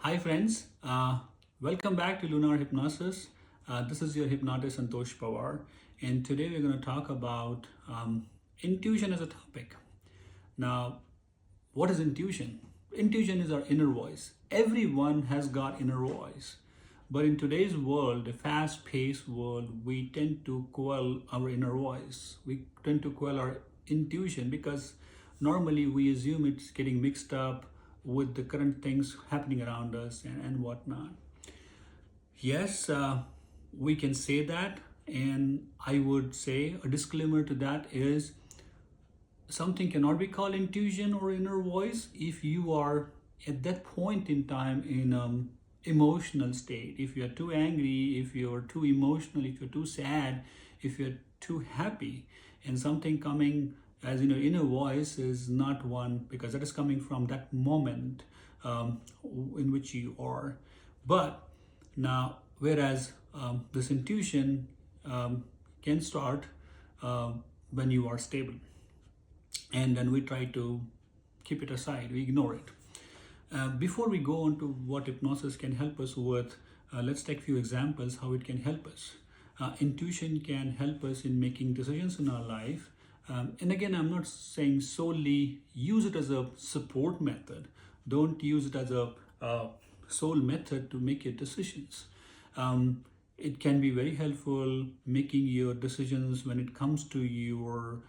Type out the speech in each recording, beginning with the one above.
Hi friends, welcome back to Lunar Hypnosis. This is your hypnotist Santosh Pawar, and today we're going to talk about intuition as a topic. Now, what is intuition? Intuition is our inner voice. Everyone has got inner voice. But in today's world, a fast-paced world, we tend to quell our inner voice. We tend to quell our intuition because normally we assume it's getting mixed up with the current things happening around us and whatnot. Yes, we can say that, and I would say a disclaimer to that is something cannot be called intuition or inner voice if you are at that point in time in emotional state. If you're too angry, if you're too emotional, if you're too sad, if you're too happy, and something coming as inner voice is not one, because that is coming from that moment in which you are. But now, whereas this intuition can start when you are stable, and then we try to keep it aside, we ignore it. Before we go on to what hypnosis can help us with, let's take a few examples how it can help us. Intuition can help us in making decisions in our life. And again, I'm not saying solely use it as a support method. Don't use it as a sole method to make your decisions. It can be very helpful making your decisions when it comes to your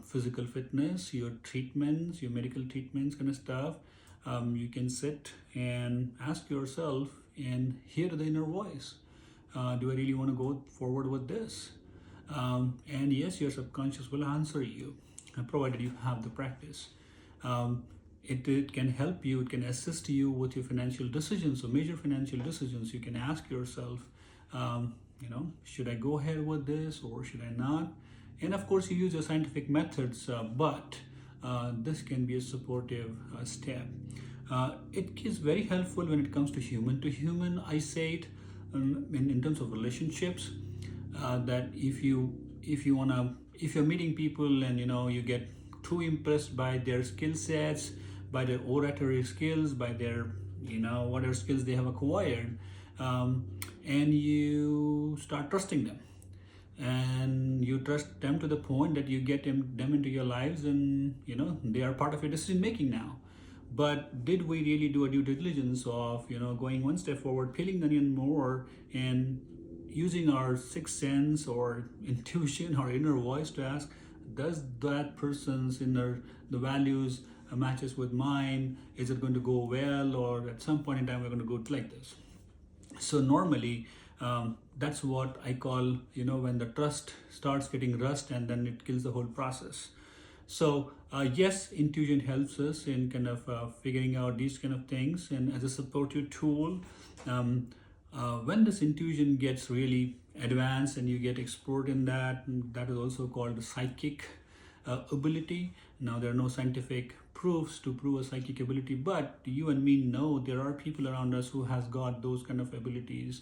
physical fitness, your treatments, your medical treatments, kind of stuff. You can sit and ask yourself and hear the inner voice. Do I really want to go forward with this? And yes, your subconscious will answer you, provided you have the practice. It can help you, it can assist you with your financial decisions, so major financial decisions. You can ask yourself, should I go ahead with this or should I not? And of course, you use your scientific methods, but this can be a supportive step. It is very helpful when it comes to human. I say it in terms of relationships. That if you're meeting people and you get too impressed by their skill sets, by their oratory skills, by their whatever skills they have acquired, and you start trusting them, and you trust them to the point that you get them into your lives, and they are part of your decision making now. But did we really do a due diligence of going one step forward, peeling the onion more, and using our sixth sense or intuition or inner voice to ask, does that person's inner the values matches with mine? Is it going to go well, or at some point in time we're going to go like this? So normally that's what I call when the trust starts getting rust, and then it kills the whole process. So yes, intuition helps us in kind of figuring out these kind of things, and as a supportive tool. When this intuition gets really advanced and you get expert in that, that is also called psychic ability. Now, there are no scientific proofs to prove a psychic ability, but you and me know there are people around us who has got those kind of abilities,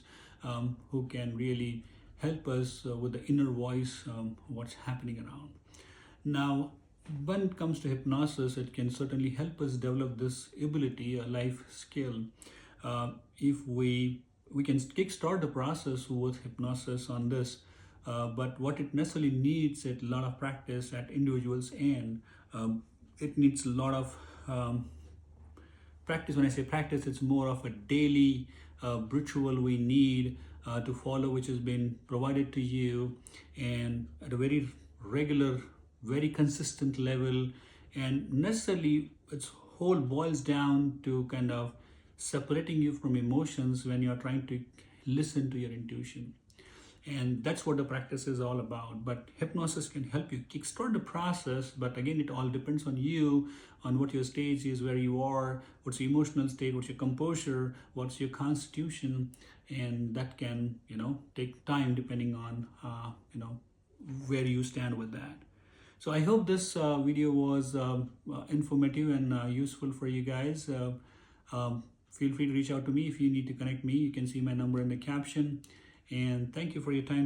who can really help us with the inner voice, what's happening around. Now, when it comes to hypnosis, it can certainly help us develop this ability, a life skill. If we can kickstart the process with hypnosis on this, but what it necessarily needs is a lot of practice at individuals end. It needs a lot of practice. When I say practice, it's more of a daily ritual we need to follow, which has been provided to you, and at a very regular, very consistent level. And necessarily its whole boils down to kind of separating you from emotions when you're trying to listen to your intuition. And that's what the practice is all about. But hypnosis can help you kickstart the process. But again, it all depends on you, on what your stage is, where you are, what's your emotional state, what's your composure, what's your constitution. And that can, take time depending on, where you stand with that. So I hope this video was informative and useful for you guys. Feel free to reach out to me if you need to connect me. You can see my number in the caption. And thank you for your time.